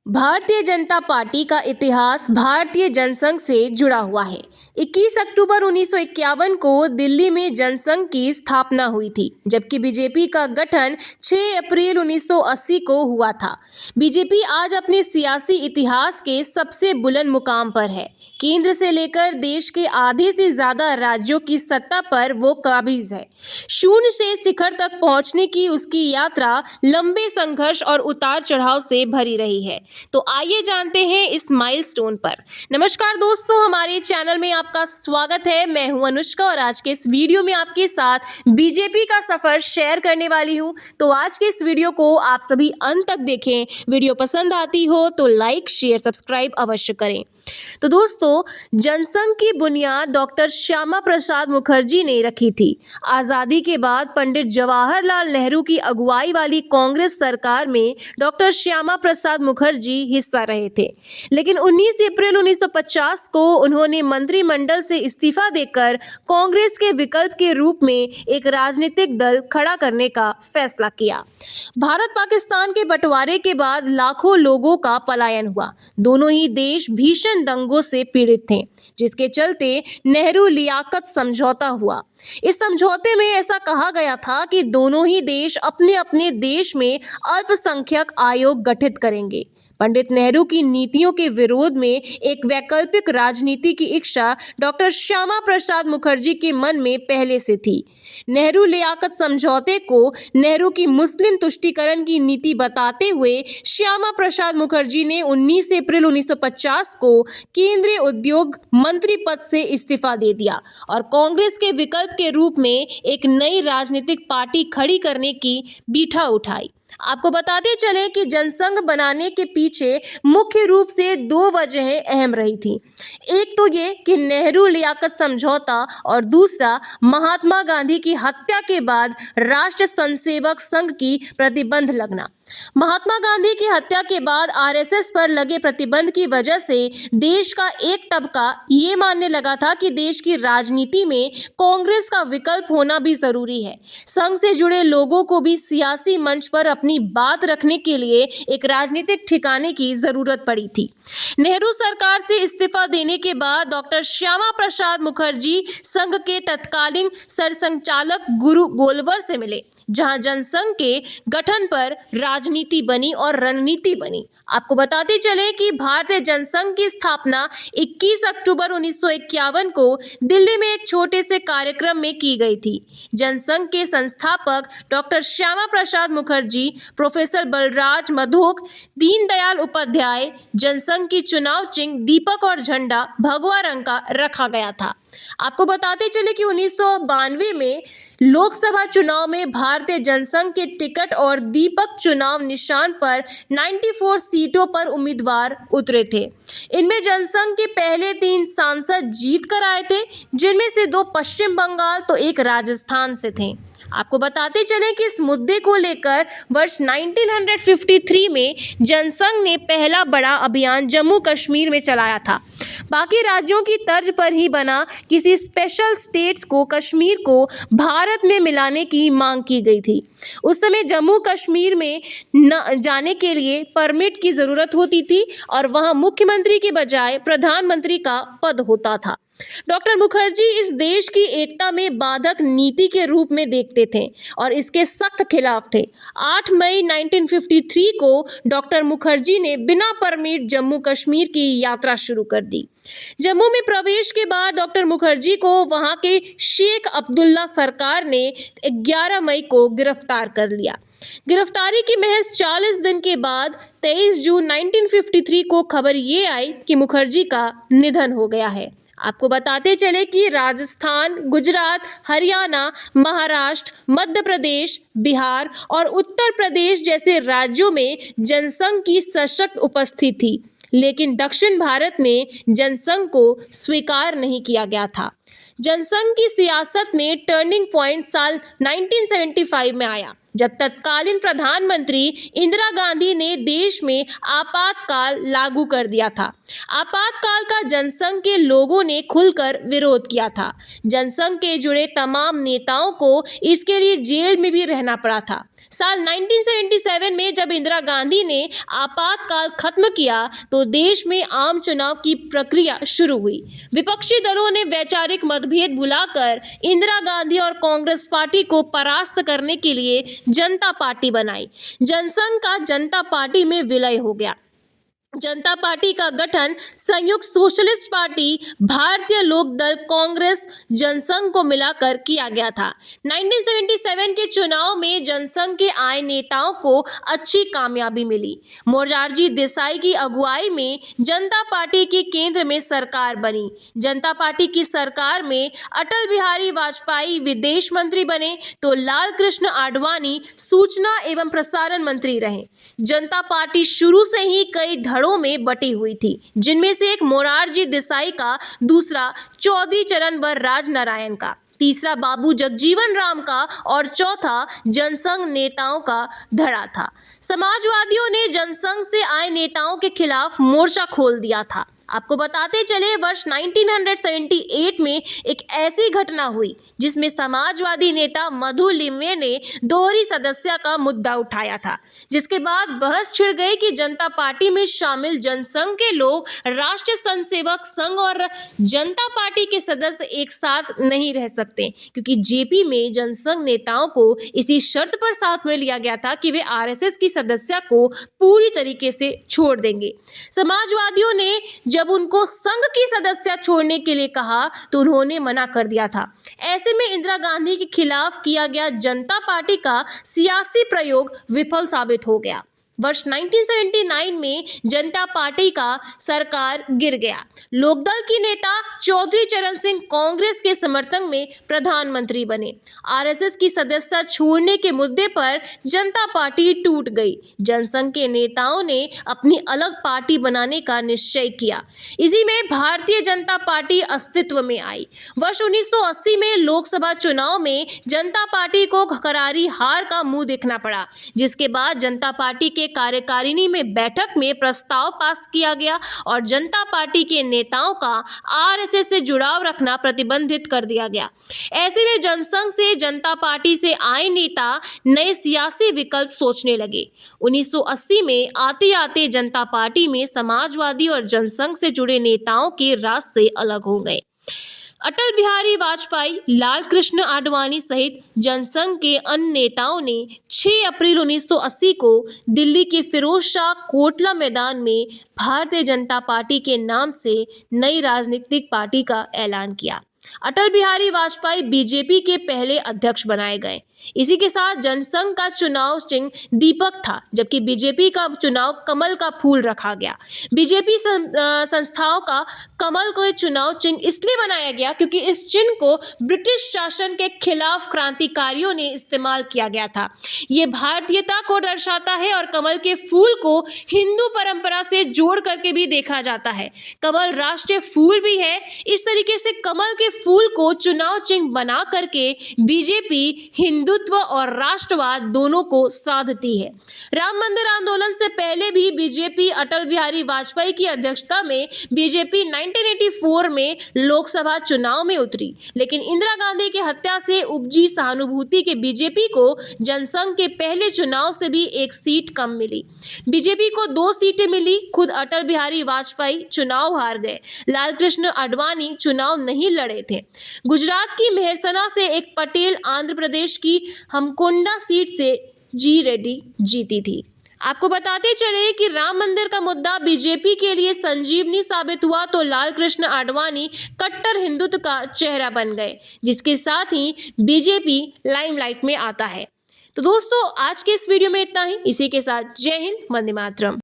Bharatiya Janata party का इतिहास भारतीय जनसंघ से जुड़ा हुआ है। 21 अक्टूबर 1951 को दिल्ली में जनसंघ की स्थापना हुई थी, जबकि बीजेपी का गठन 6 अप्रैल 1980 को हुआ था। बीजेपी आज अपने सियासी इतिहास के सबसे बुलंद मुकाम पर है। केंद्र से लेकर देश के आधे से ज्यादा राज्यों की सत्ता पर वो काबिज है। शून्य से शिखर तक पहुंचने की उसकी यात्रा लंबे संघर्ष और उतार चढ़ाव से भरी रही है। तो आइए जानते हैं इस माइलस्टोन पर। नमस्कार दोस्तों, हमारे चैनल में आपका स्वागत है। मैं हूं अनुष्का और आज के इस वीडियो में आपके साथ बीजेपी का सफर शेयर करने वाली हूं। तो आज के इस वीडियो को आप सभी अंत तक देखें। वीडियो पसंद आती हो तो लाइक, शेयर, सब्सक्राइब अवश्य करें। तो दोस्तों, जनसंघ की बुनियाद डॉक्टर श्यामा प्रसाद मुखर्जी ने रखी थी। आजादी के बाद पंडित जवाहरलाल नेहरू की अगुवाई वाली कांग्रेस सरकार में डॉक्टर श्यामा प्रसाद मुखर्जी हिस्सा रहे थे, लेकिन 19 अप्रैल 1950 को उन्होंने मंत्रिमंडल से इस्तीफा देकर कांग्रेस के विकल्प के रूप में एक राजनीतिक दल खड़ा करने का फैसला किया। भारत पाकिस्तान के बंटवारे के बाद लाखों लोगों का पलायन हुआ। दोनों ही देश भीषण दंगों से पीड़ित थे, जिसके चलते नेहरू लियाकत समझौता हुआ। इस समझौते में ऐसा कहा गया था कि दोनों ही देश अपने अपने देश में अल्पसंख्यक आयोग गठित करेंगे। पंडित नेहरू की नीतियों के विरोध में एक वैकल्पिक राजनीति की इच्छा डॉक्टर श्यामा प्रसाद मुखर्जी के मन में पहले से थी। नेहरू लियाकत समझौते को नेहरू की मुस्लिम तुष्टीकरण की नीति बताते हुए श्यामा प्रसाद मुखर्जी ने 19 अप्रैल 1950 को केंद्रीय उद्योग मंत्री पद से इस्तीफा दे दिया और कांग्रेस के विकल्प के रूप में एक नई राजनीतिक पार्टी खड़ी करने की बीठा उठाई। आपको बताते चलें कि जनसंघ बनाने के पीछे मुख्य रूप से दो वजहें अहम रही थी। एक तो ये कि नेहरू लियाकत समझौता और दूसरा महात्मा गांधी की हत्या के बाद राष्ट्र स्वयंसेवक संघ की प्रतिबंध लगना। महात्मा गांधी की हत्या के बाद आरएसएस पर लगे प्रतिबंध की वजह से देश का एक तबका ये मानने लगा था कि देश की राजनीति में कांग्रेस का विकल्प होना भी जरूरी है। संघ से जुड़े लोगों को भी सियासी मंच पर अपनी बात रखने के लिए एक राजनीतिक ठिकाने की जरूरत पड़ी थी। नेहरू सरकार से इस्तीफा देने के बाद डॉक्टर श्यामा प्रसाद मुखर्जी संघ के तत्कालीन सरसंघचालक गुरु गोलवर से मिले, जहां जनसंघ के गठन पर राजनीति बनी और रणनीति बनी। आपको बताते चले कि भारतीय जनसंघ की स्थापना 21 अक्टूबर 1951 को दिल्ली में एक छोटे से कार्यक्रम में की गई थी। जनसंघ के संस्थापक डॉक्टर श्यामा प्रसाद मुखर्जी, प्रोफेसर बलराज मधोक, दीनदयाल उपाध्याय। जनसंघ की चुनाव चिन्ह दीपक और झंडा भगवा रंग का रखा गया था। आपको बताते चले कि 1992 में लोकसभा चुनाव में भारतीय जनसंघ के टिकट और दीपक चुनाव निशान पर 94 सीटों पर उम्मीदवार उतरे थे। इनमें जनसंघ के पहले 3 सांसद जीत कर आए थे, जिनमें से 2 पश्चिम बंगाल तो एक राजस्थान से थे। आपको बताते चलें कि इस मुद्दे को लेकर वर्ष 1953 में जनसंघ ने पहला बड़ा अभियान जम्मू कश्मीर में चलाया था। बाकी राज्यों की तर्ज पर ही बना किसी स्पेशल स्टेट्स को कश्मीर को भारत में मिलाने की मांग की गई थी। उस समय जम्मू कश्मीर में न जाने के लिए परमिट की ज़रूरत होती थी और वहां मुख्यमंत्री के बजाय प्रधानमंत्री का पद होता था। डॉक्टर मुखर्जी इस देश की एकता में बाधक नीति के रूप में देखते थे और इसके सख्त खिलाफ थे। 8 मई 1953 को डॉक्टर मुखर्जी ने बिना परमिट जम्मू कश्मीर की यात्रा शुरू कर दी। जम्मू में प्रवेश के बाद डॉक्टर मुखर्जी को वहां के शेख अब्दुल्ला सरकार ने 11 मई को गिरफ्तार कर लिया। गिरफ्तारी के महज 40 दिन के बाद 23 जून 1953 को खबर ये आई कि मुखर्जी का निधन हो गया है। आपको बताते चले कि राजस्थान, गुजरात, हरियाणा, महाराष्ट्र, मध्य प्रदेश, बिहार और उत्तर प्रदेश जैसे राज्यों में जनसंघ की सशक्त उपस्थिति थी, लेकिन दक्षिण भारत में जनसंघ को स्वीकार नहीं किया गया था। जनसंघ की सियासत में टर्निंग पॉइंट साल 1975 में आया, जब तत्कालीन प्रधानमंत्री इंदिरा गांधी ने देश में आपातकाल लागू कर दिया था। आपातकाल का जनसंघ के लोगों ने खुलकर विरोध किया था। जनसंघ के जुड़े तमाम नेताओं को इसके लिए जेल में भी रहना पड़ा था। साल 1977 में जब इंदिरा गांधी ने आपातकाल खत्म किया तो देश में आम चुनाव की प्रक्रिया शुरू हुई। विपक्षी दलों ने वैचारिक मतभेद भुलाकर इंदिरा गांधी और कांग्रेस पार्टी को परास्त करने के लिए जनता पार्टी बनाई। जनसंघ का जनता पार्टी में विलय हो गया। जनता पार्टी का गठन संयुक्त सोशलिस्ट पार्टी, भारतीय लोक दल, कांग्रेस, जनसंघ को मिलाकर किया गया था। 1977 के चुनाव में जनसंघ के आए नेताओं को अच्छी कामयाबी मिली। मोरारजी देसाई की अगुवाई में जनता पार्टी की केंद्र में सरकार बनी। जनता पार्टी की सरकार में अटल बिहारी वाजपेयी विदेश मंत्री बने तो लाल कृष्ण आडवाणी सूचना एवं प्रसारण मंत्री रहे। जनता पार्टी शुरू से ही कई धड़ों में बटी हुई थी, जिनमें से एक मोरारजी देसाई का, दूसरा चौधरी चरणवर राजनारायण का, तीसरा बाबू जगजीवन राम का और चौथा जनसंघ नेताओं का धड़ा था। समाजवादियों ने जनसंघ से आए नेताओं के खिलाफ मोर्चा खोल दिया था। आपको बताते चले, वर्ष 1978 में एक ऐसी घटना हुई जिसमें समाजवादी नेता मधु लिमये ने दोहरी सदस्यता का मुद्दा उठाया था, जिसके बाद बहस छिड़ गई कि जनता पार्टी में शामिल जनसंघ के लोग राष्ट्रीय स्वयंसेवक संघ और जनता पार्टी के सदस्य एक साथ नहीं रह सकते, क्योंकि जेपी में जनसंघ नेताओं को इसी शर्त पर साथ में लिया गया था कि वे आरएसएस की सदस्यता को पूरी तरीके से छोड़ देंगे। समाजवादियों ने जब उनको संघ की सदस्यता छोड़ने के लिए कहा तो उन्होंने मना कर दिया था। ऐसे में इंदिरा गांधी के खिलाफ किया गया जनता पार्टी का सियासी प्रयोग विफल साबित हो गया। वर्ष 1979 में जनता पार्टी का सरकार गिर गया। लोकदल की नेता चौधरी चरण सिंह कांग्रेस के समर्थन में प्रधानमंत्री बने। आरएसएस की सदस्यता छोड़ने के मुद्दे पर जनता पार्टी टूट गई। जनसंघ के नेताओं ने अपनी अलग पार्टी बनाने का निश्चय किया। इसी में भारतीय जनता पार्टी अस्तित्व में आई। वर्ष 1980 में लोकसभा चुनाव में जनता पार्टी को करारी हार का मुंह देखना पड़ा, जिसके बाद जनता पार्टी के कार्यकारिणी में बैठक में प्रस्ताव पास किया गया और जनता पार्टी के नेताओं का आरएसएस से जुड़ाव रखना प्रतिबंधित कर दिया गया। ऐसे में जनसंघ से जनता पार्टी से आए नेता नए सियासी विकल्प सोचने लगे। 1980 में आते आते जनता पार्टी में समाजवादी और जनसंघ से जुड़े नेताओं के रास्ते अलग हो गए। अटल बिहारी वाजपेयी, लाल कृष्ण आडवाणी सहित जनसंघ के अन्य नेताओं ने 6 अप्रैल 1980 को दिल्ली के फिरोज शाह कोटला मैदान में भारतीय जनता पार्टी के नाम से नई राजनीतिक पार्टी का ऐलान किया। अटल बिहारी वाजपेयी बीजेपी के पहले अध्यक्ष बनाए गए। इसी के साथ जनसंघ का चुनाव चिन्ह दीपक था, जबकि बीजेपी का चुनाव कमल का फूल रखा गया। बीजेपी संस्थाओं का कमल को चुनाव चिन्ह इसलिए बनाया गया क्योंकि इस चिन्ह को ब्रिटिश शासन के खिलाफ क्रांतिकारियों ने इस्तेमाल किया गया था। ये भारतीयता को दर्शाता है और कमल के फूल को हिंदू परंपरा से जोड़ करके भी देखा जाता है। कमल राष्ट्रीय फूल भी है। इस तरीके से कमल के फूल को चुनाव चिन्ह बना करके बीजेपी हिंदुत्व और राष्ट्रवाद दोनों को साधती है। राम मंदिर आंदोलन से पहले भी बीजेपी अटल बिहारी वाजपेयी की अध्यक्षता में बीजेपी 1984 में लोकसभा चुनाव में उतरी, लेकिन इंदिरा गांधी की हत्या से उपजी सहानुभूति के बीजेपी को जनसंघ के पहले चुनाव से भी एक सीट कम मिली। बीजेपी को 2 सीटें मिली। खुद अटल बिहारी वाजपेयी चुनाव हार गए। लाल कृष्ण आडवाणी चुनाव नहीं लड़े थे। गुजरात की मेहसना से एक पटेल, आंध्र प्रदेश की हमकोंडा सीट से जी रेड्डी जीती थी। आपको बताते चले कि राम मंदिर का मुद्दा बीजेपी के लिए संजीवनी साबित हुआ तो लाल कृष्ण आडवाणी कट्टर हिंदुत्व का चेहरा बन गए, जिसके साथ ही बीजेपी लाइमलाइट में आता है। तो दोस्तों, आज के इस वीडियो में इतना ही। इसी के साथ जय हिंद, वंदे मातरम।